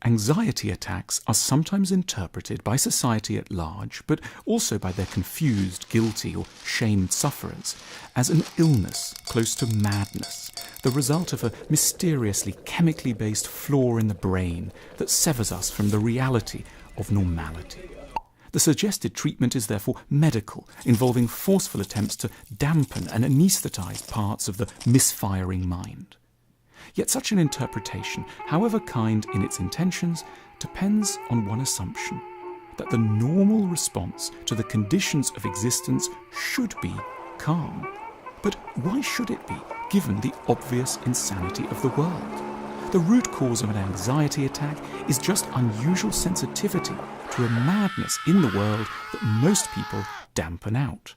Anxiety attacks are sometimes interpreted by society at large, but also by their confused, guilty or shamed sufferers, as an illness close to madness, the result of a mysteriously chemically based flaw in the brain that severs us from the reality of normality. The suggested treatment is therefore medical, involving forceful attempts to dampen and anesthetize parts of the misfiring mind. Yet such an interpretation, however kind in its intentions, depends on one assumption: that the normal response to the conditions of existence should be calm. But why should it be, given the obvious insanity of the world? The root cause of an anxiety attack is just unusual sensitivity to a madness in the world that most people dampen out.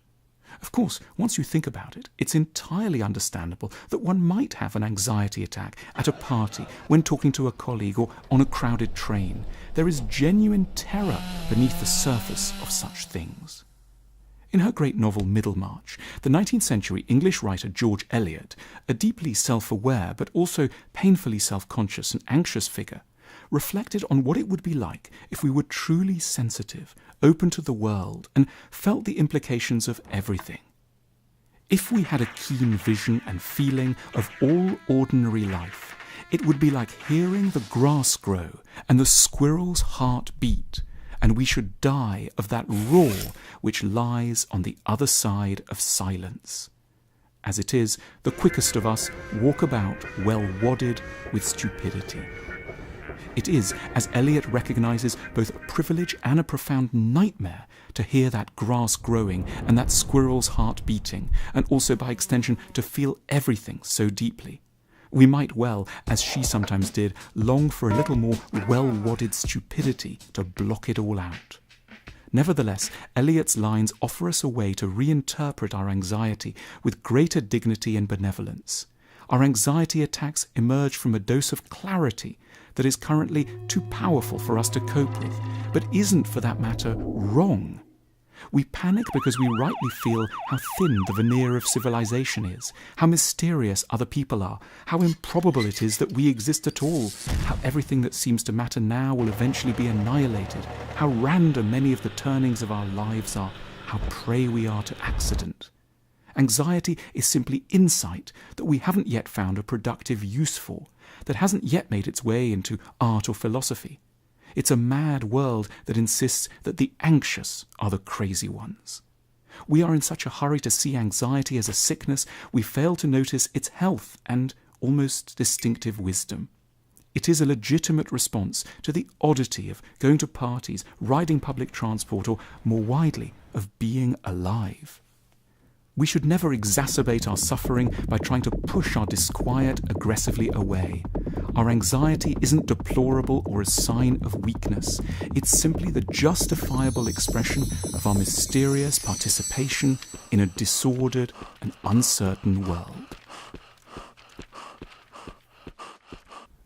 Of course, once you think about it, it's entirely understandable that one might have an anxiety attack at a party, when talking to a colleague, or on a crowded train. There is genuine terror beneath the surface of such things. In her great novel Middlemarch, the 19th century English writer George Eliot, a deeply self-aware but also painfully self-conscious and anxious figure, reflected on what it would be like if we were truly sensitive, open to the world, and felt the implications of everything. If we had a keen vision and feeling of all ordinary life, it would be like hearing the grass grow and the squirrel's heart beat, and we should die of that roar which lies on the other side of silence. As it is, the quickest of us walk about well wadded with stupidity. It is, as Eliot recognises, both a privilege and a profound nightmare to hear that grass growing and that squirrel's heart beating, and also by extension to feel everything so deeply. We might well, as she sometimes did, long for a little more well-wadded stupidity to block it all out. Nevertheless, Eliot's lines offer us a way to reinterpret our anxiety with greater dignity and benevolence. Our anxiety attacks emerge from a dose of clarity that is currently too powerful for us to cope with, but isn't, for that matter, wrong. We panic because we rightly feel how thin the veneer of civilization is, how mysterious other people are, how improbable it is that we exist at all, how everything that seems to matter now will eventually be annihilated, how random many of the turnings of our lives are, how prey we are to accident. Anxiety is simply insight that we haven't yet found a productive use for, that hasn't yet made its way into art or philosophy. It's a mad world that insists that the anxious are the crazy ones. We are in such a hurry to see anxiety as a sickness, we fail to notice its health and almost distinctive wisdom. It is a legitimate response to the oddity of going to parties, riding public transport, or, more widely, of being alive. We should never exacerbate our suffering by trying to push our disquiet aggressively away. Our anxiety isn't deplorable or a sign of weakness. It's simply the justifiable expression of our mysterious participation in a disordered and uncertain world.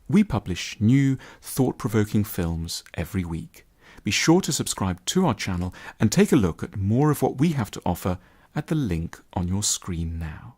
We publish new, thought-provoking films every week. Be sure to subscribe to our channel and take a look at more of what we have to offer at the link on your screen now.